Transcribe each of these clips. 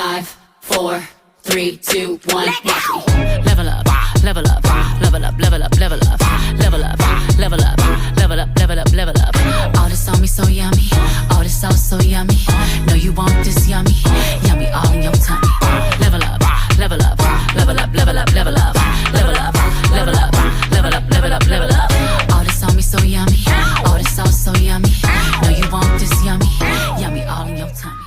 5, 4, 3, 2, 1. Watch me. Level up, level up, level up, level up, level up, level up, level up, level up, level up, level up. All this on me so yummy, all this sauce so yummy. Know you want this yummy, yummy all in your tummy. Level up, level up, level up, level up, level up, level up, level up, level up, level up, level up. All this on me so yummy, all this sauce so yummy. Know you want this yummy, yummy all in your tummy.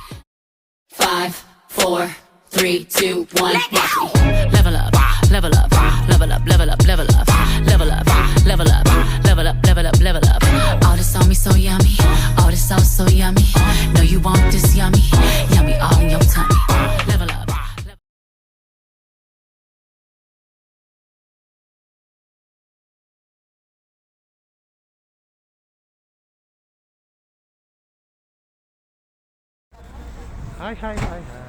5, 4, 3, 2, 1. Watch me. Level up, level up, level up, level up, level up, level up, level up, level up, level up, level up. All this on me so yummy, all this sauce so yummy. Know you want this yummy, yummy all in your tummy. Level up. Hi, hi, hi, hi.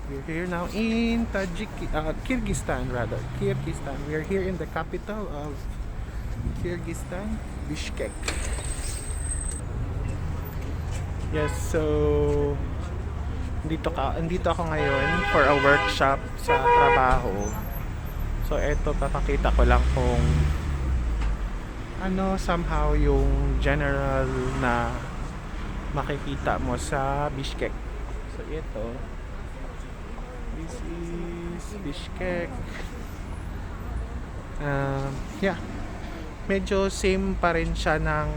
We're here now in Kyrgyzstan rather. Kyrgyzstan. We're here in the capital of Kyrgyzstan, Bishkek. Yes, so andito ako ngayon for a workshop sa trabaho. So eto, papakita ko lang kung somehow yung general na makikita mo sa Bishkek. So ito, this is Bishkek. Yeah, medyo same pa rin siya ng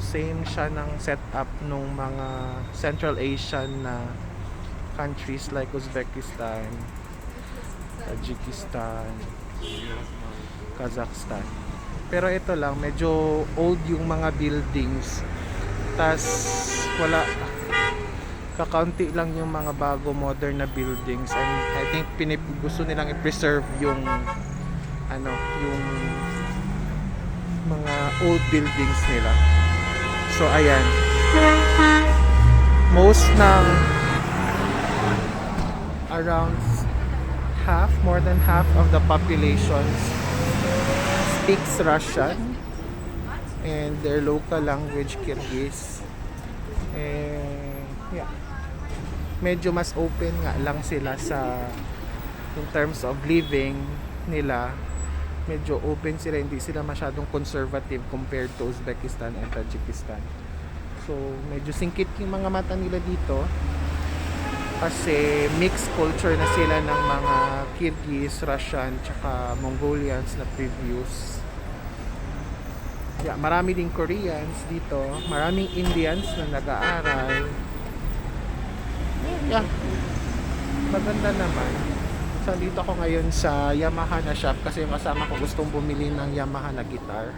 same siya ng setup nung mga Central Asian na countries like Uzbekistan, Tajikistan, Kazakhstan. Pero ito lang, medyo old yung mga buildings. Tas kakaunti lang yung mga bago modern na buildings, and I think gusto nilang i-preserve yung yung mga old buildings nila. So ayan, most ng around more than half of the population speaks Russian, and their local language Kyrgyz. Yeah, medyo mas open nga lang sila in terms of living nila. Medyo open sila, hindi sila masyadong conservative compared to Uzbekistan and Tajikistan. So medyo singkit yung mga mata nila dito kasi mixed culture na sila ng mga Kyrgyz, Russian, tsaka Mongolians na previous. Yeah, marami ding Koreans dito, maraming Indians na nag-aaral. Yeah, maganda naman. So dito ako ngayon sa Yamaha na shop kasi yung kasama ko gustong bumili ng Yamaha na guitar.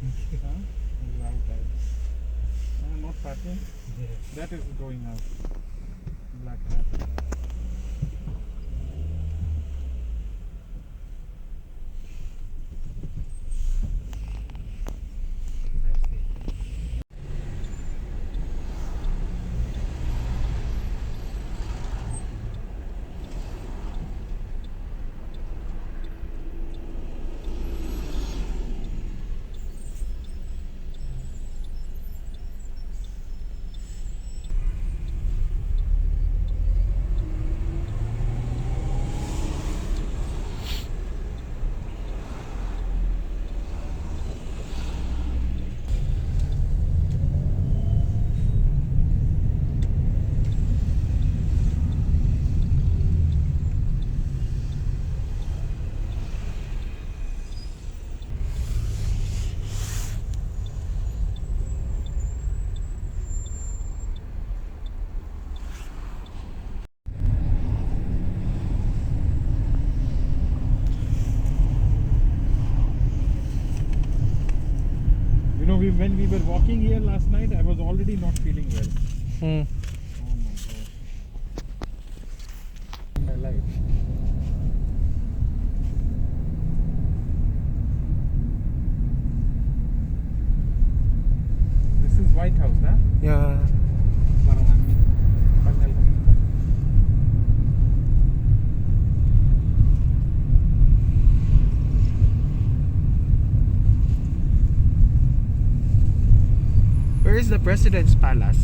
Huh? Right, right. Not parking. That is going out. Black hat. You know, when we were walking here last night, I was already not feeling well. Hmm. Oh my god. My life. This is White House, na? Yeah. Parang panel. Where is the President's Palace?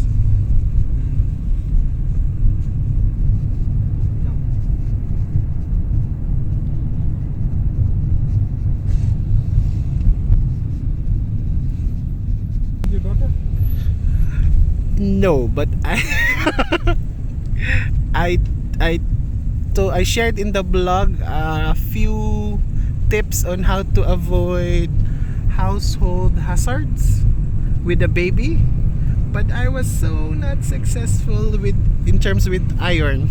Your daughter? No, but I I shared in the blog a few tips on how to avoid household hazards with a baby, but I was so not successful with in terms with iron.